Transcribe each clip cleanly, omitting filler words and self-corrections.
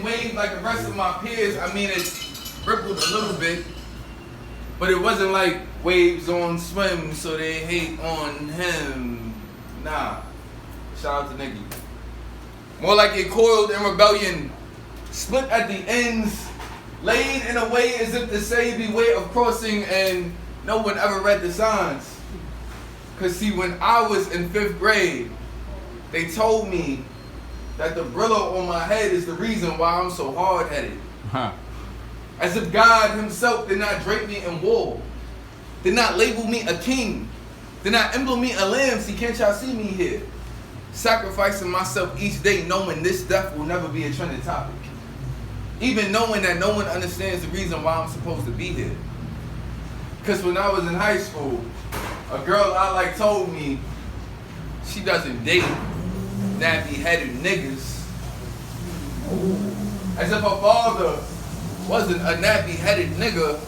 wave like the rest of my peers. I mean, it rippled a little bit, but it wasn't like waves on swim, so they hate on him. Nah. Shout out to Nikki. More like it coiled in rebellion, split at the ends, laid in a way as if to say beware of crossing, and no one ever read the signs. Cause see, when I was in 5th grade, they told me that the Brillo on my head is the reason why I'm so hard-headed. As if God himself did not drape me in wool, did not label me a king, did not emblem me a lamb. See, can't y'all see me here? Sacrificing myself each day, knowing this death will never be a trending topic. Even knowing that no one understands the reason why I'm supposed to be here. Because when I was in high school, a girl I like told me she doesn't date nappy-headed niggas. As if her father wasn't a nappy-headed nigga,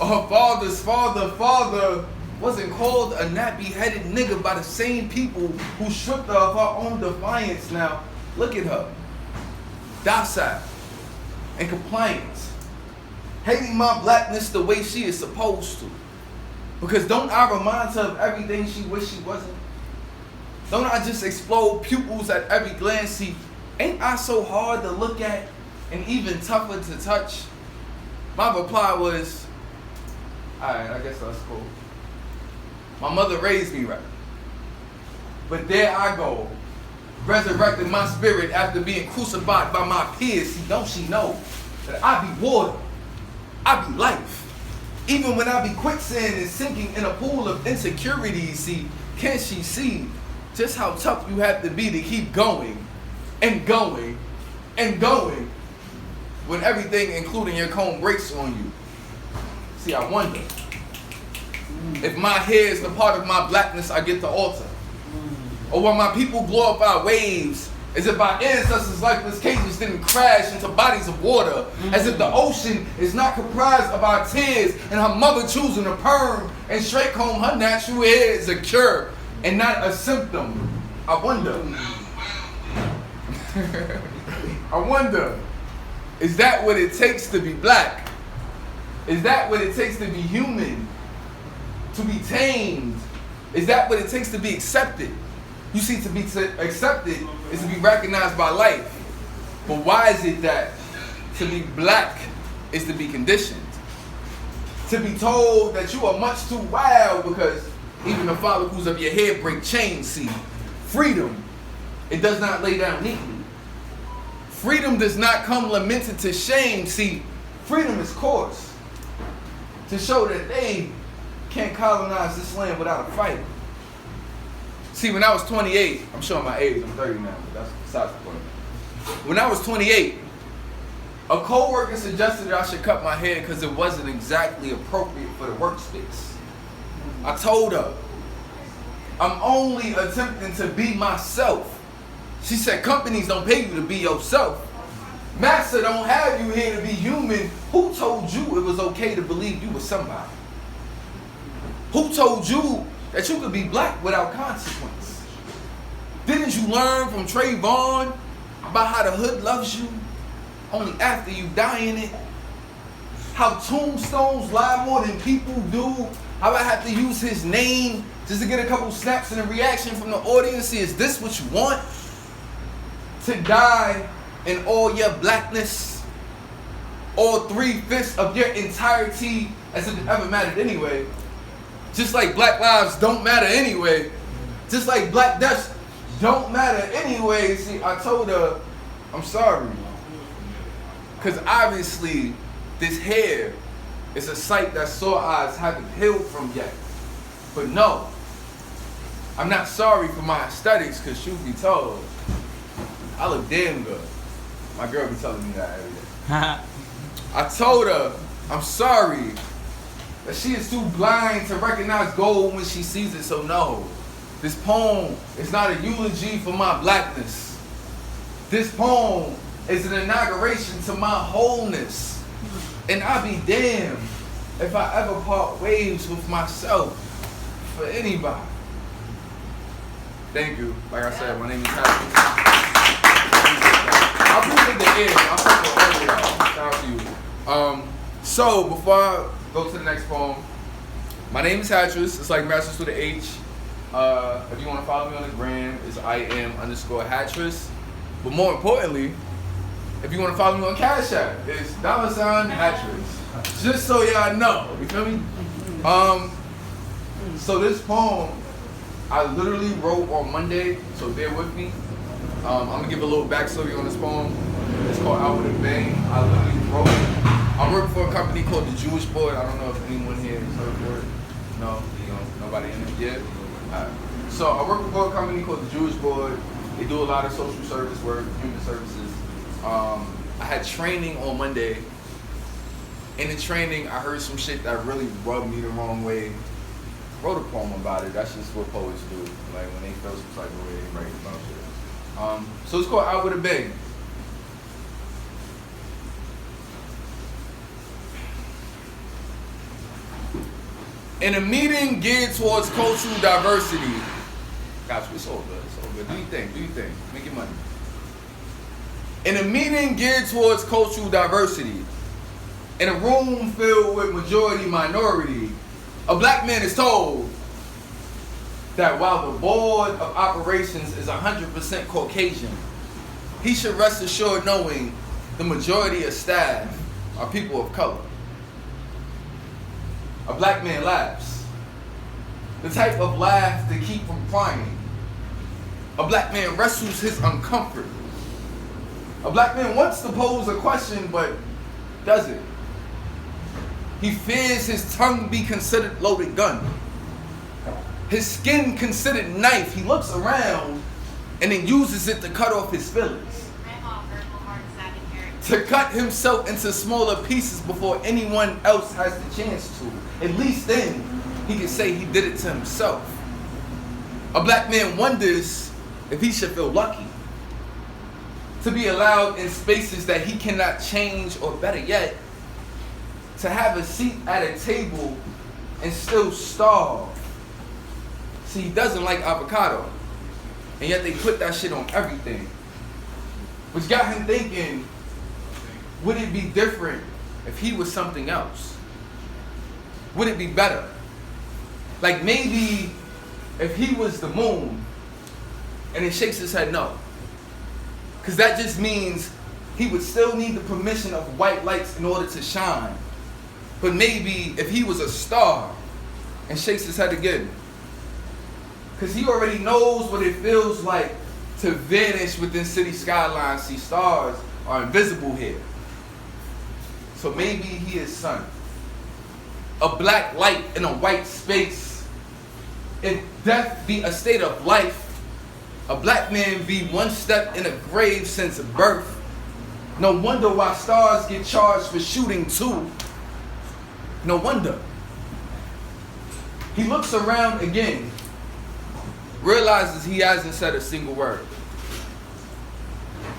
or her father's father wasn't called a nappy-headed nigga by the same people who stripped her of her own defiance. Now, look at her. Docile and compliant. Hating my blackness the way she is supposed to. Because don't I remind her of everything she wished she wasn't? Don't I just explode pupils at every glance? See, ain't I so hard to look at and even tougher to touch? My reply was, alright, I guess that's cool. My mother raised me right. But there I go, resurrecting my spirit after being crucified by my peers. See, don't she know that I be water, I be life. Even when I be quicksand and sinking in a pool of insecurities, see, can't she see just how tough you have to be to keep going and going and going when everything, including your comb, breaks on you? See, I wonder if my hair is the part of my blackness I get to alter. Or when my people glorify waves, as if our ancestors' lifeless cages didn't crash into bodies of water, as if the ocean is not comprised of our tears, and her mother choosing to perm and straight comb her natural hair is a cure and not a symptom. I wonder. I wonder, is that what it takes to be black? Is that what it takes to be human? To be tamed? Is that what it takes to be accepted? You see, to be accepted is to be recognized by life. But why is it that to be black is to be conditioned? To be told that you are much too wild because even the follicles of your hair break chains. See, freedom, it does not lay down neatly. Freedom does not come lamented to shame. See, freedom is coarse. To show that they can't colonize this land without a fight. See, when I was 28, I'm showing my age, I'm 30 now, but that's besides the point. When I was 28, a co-worker suggested that I should cut my hair because it wasn't exactly appropriate for the workspace. I told her, I'm only attempting to be myself. She said, companies don't pay you to be yourself. Master don't have you here to be human. Who told you it was okay to believe you were somebody? Who told you that you could be black without consequence? Didn't you learn from Trayvon about how the hood loves you only after you die in it? How tombstones lie more than people do? How I have to use his name just to get a couple snaps and a reaction from the audience? See, is this what you want? To die in all your blackness? All 3/5 of your entirety, as if it ever mattered anyway? Just like black lives don't matter anyway. Just like black deaths don't matter anyway. See, I told her, I'm sorry. Because obviously, this hair is a sight that sore eyes haven't healed from yet. But no, I'm not sorry for my aesthetics, because truth be told, I look damn good. My girl be telling me that every day. I told her, I'm sorry that she is too blind to recognize gold when she sees it. So no, this poem is not a eulogy for my blackness. This poem is an inauguration to my wholeness. And I be damned if I ever part ways with myself for anybody. Thank you. Like I said, my name is Happy. I appreciate the air. So before I go to the next poem, my name is Hattress. It's like Masters with an H. If you want to follow me on the gram, it's IM_Hattress. But more importantly, if you want to follow me on Cash App, it's $Hattress. Just so y'all know, you feel me? So this poem, I literally wrote on Monday, so bear with me. I'm gonna give a little backstory on this poem. It's called Out With a Bang. I literally wrote it. I'm working for a company called The Jewish Board. I don't know if anyone here has heard of it. No, nobody in it yet. So I work for a company called The Jewish Board. They do a lot of social service work, human services. I had training on Monday. In the training, I heard some shit that really rubbed me the wrong way. Wrote a poem about it. That's just what poets do. Like when they feel some type of way, they write about shit. So it's called Out With a Bang. In a meeting geared towards cultural diversity. Gosh, it's all good. It's all good. Do your thing. Make your money. In a meeting geared towards cultural diversity, in a room filled with majority minority, a black man is told that while the board of operations is 100% Caucasian, he should rest assured knowing the majority of staff are people of color. A black man laughs. The type of laugh to keep from crying. A black man wrestles his uncomfort. A black man wants to pose a question, but doesn't. He fears his tongue be considered loaded gun. His skin considered knife. He looks around and then uses it to cut off his feelings. To cut himself into smaller pieces before anyone else has the chance to. At least then, he can say he did it to himself. A black man wonders if he should feel lucky to be allowed in spaces that he cannot change, or better yet, to have a seat at a table and still starve. See, he doesn't like avocado, and yet they put that shit on everything. Which got him thinking, would it be different if he was something else? Would it be better? Like maybe if he was the moon, and he shakes his head no. Because that just means he would still need the permission of white lights in order to shine. But maybe if he was a star, and shakes his head again. Because he already knows what it feels like to vanish within city skylines. See, stars are invisible here. So maybe he is sun. A black light in a white space. If death be a state of life, a black man be one step in a grave since birth. No wonder why stars get charged for shooting too. No wonder. He looks around again, realizes he hasn't said a single word.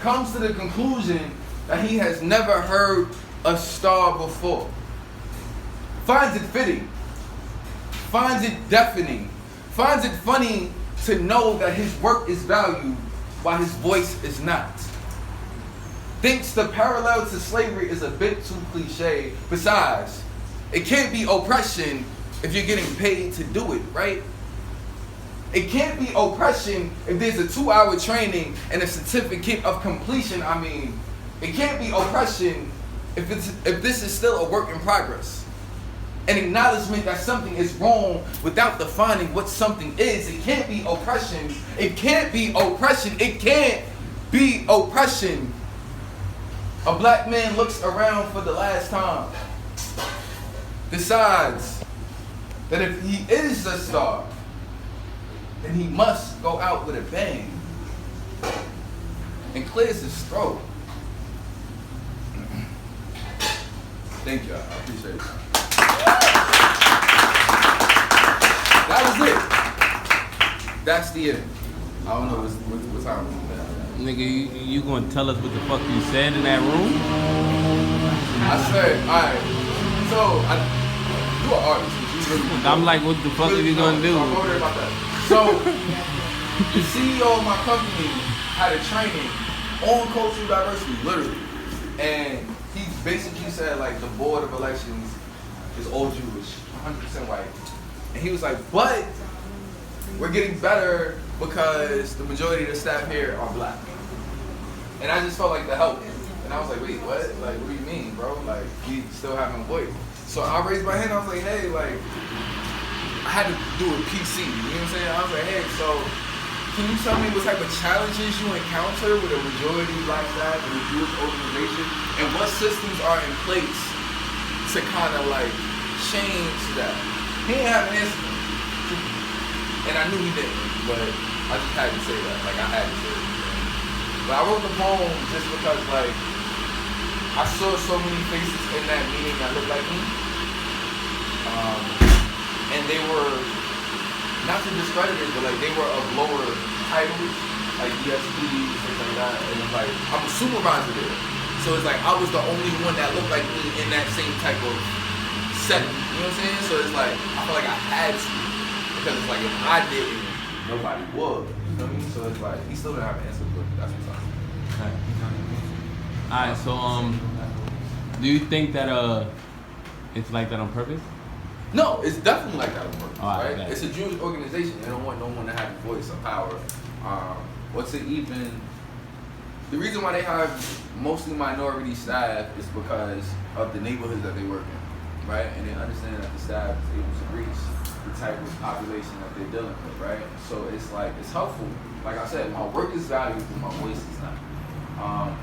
Comes to the conclusion that he has never heard a star before. Finds it fitting. Finds it deafening. Finds it funny to know that his work is valued while his voice is not. Thinks the parallel to slavery is a bit too cliche. Besides, it can't be oppression if you're getting paid to do it, right? It can't be oppression if there's a 2-hour training and a certificate of completion. I mean, it can't be oppression if this is still a work in progress. An acknowledgement that something is wrong without defining what something is. It can't be oppression. It can't be oppression. It can't be oppression. A black man looks around for the last time. Decides that if he is a star, then he must go out with a bang. And clears his throat. Thank y'all. I appreciate it. That was it. That's the end. I don't know what time it is. Nigga, you gonna tell us what the fuck you said in that room? I said, alright. So, you an artist. I'm like, what the fuck are you gonna do? I'm worried about that. So, the CEO of my company had a training on cultural diversity, literally. And he basically said like the board of elections is all Jewish, 100% white, and he was like, but we're getting better because the majority of the staff here are black, and I just felt like the help, and I was like, wait, what? Like, what do you mean, bro? Like, we still having a voice. So I raised my hand. I was like, hey, like, I had to do a PC. You know what I'm saying? I was like, hey, so can you tell me what type of challenges you encounter with a majority black staff in a Jewish organization, and what systems are in place to kind of like change that? He didn't have an answer, and I knew he didn't, but I just had to say that. Like, I had to say it. But I wrote the poem just because, like, I saw so many faces in that meeting that looked like me, and they were, not to discredit it, but like they were of lower titles, like ESP, things like that, and it's like, I'm a supervisor there, so it's like I was the only one that looked like me in that same type of setting, you know what I'm saying? So it's like, I feel like I had to, because it's like if I didn't, nobody would, you know what I mean? So it's like, he still didn't have an answer, but that's what's up. Okay. Alright, so do you think that it's like that on purpose? No, it's definitely like that on purpose, right? Okay. It's a Jewish organization. They don't want no one to have a voice or power. What's it even? The reason why they have mostly minority staff is because of the neighborhoods that they work in, right? And they understand that the staff is able to reach the type of population that they're dealing with, right? So it's like, it's helpful. Like I said, my work is valuable, but my voice is not.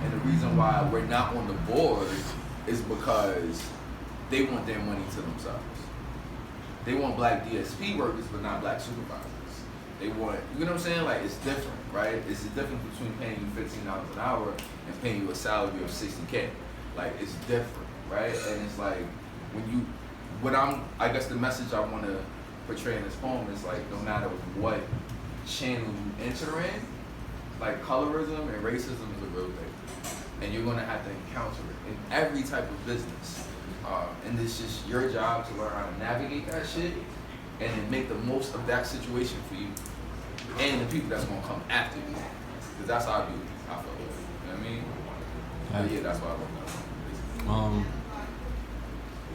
And the reason why we're not on the board is because they want their money to themselves. They want black DSP workers, but not black supervisors. They want, you know what I'm saying? Like, it's different, right? It's the difference between paying you $15 an hour and paying you a salary of $60K. Like, it's different, right? And it's like, I guess the message I want to portray in this poem is like, no matter what channel you enter in, like colorism and racism is a real thing. And you're gonna have to encounter it in every type of business. And it's just your job to learn how to navigate that shit and then make the most of that situation for you and the people that's gonna come after you. Because that's how I do it. I feel like, you know what I mean? But yeah, that's why I love that.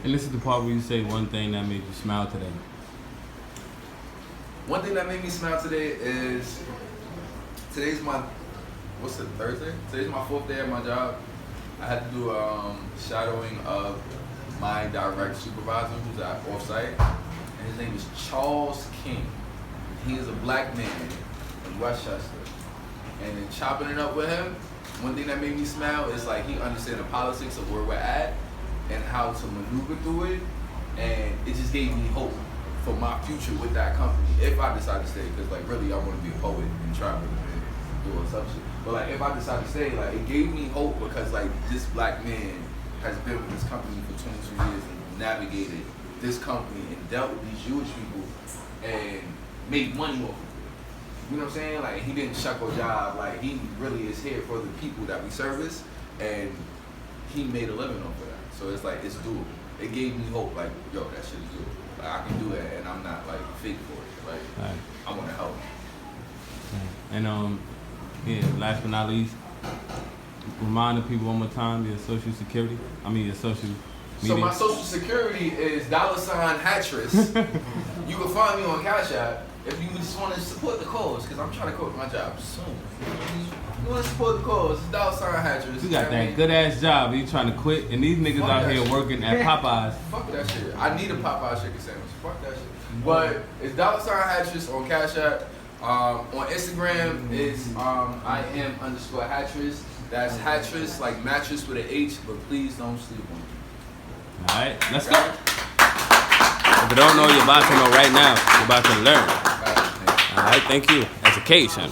And this is the part where you say one thing that made you smile today. One thing that made me smile today is, today's my, what's it, Thursday? Today's my 4th day at my job. I had to do a shadowing of my direct supervisor who's at offsite, and his name is Charles King. He is a black man in Westchester. And in chopping it up with him, one thing that made me smile is like he understands the politics of where we're at and how to maneuver through it, and it just gave me hope for my future with that company if I decide to stay, because like really I want to be a poet and travel and do all some shit. But like if I decide to stay, like it gave me hope because like this black man has been with this company for 22 years and navigated this company and dealt with these Jewish people and made money off of it. You know what I'm saying? Like he didn't shuck a job. Like he really is here for the people that we service, and he made a living off of that. So it's like it's doable. It gave me hope. Like yo, that shit is doable. Like, I can do it, and I'm not like fake for it. Like Right. I want to help. And yeah, last but not least, remind the people one more time your social security. Your social media. So my social security is $Hattress. You can find me on Cash App if you just want to support the cause, because I'm trying to quit my job soon. You want to support the cause? It's $Hattress. You got that good ass job. You trying to quit, and these niggas Fuck out that here shit. working at Popeyes. Fuck that shit. I need a Popeye chicken sandwich. Fuck that shit. But it's $Hattress on Cash App. On Instagram is I am_Hattress. That's Hattress, like mattress with an H, but please don't sleep on it. Alright, let's go. If you don't know, you're about to know right now. You're about to learn. Alright, thank you. Education.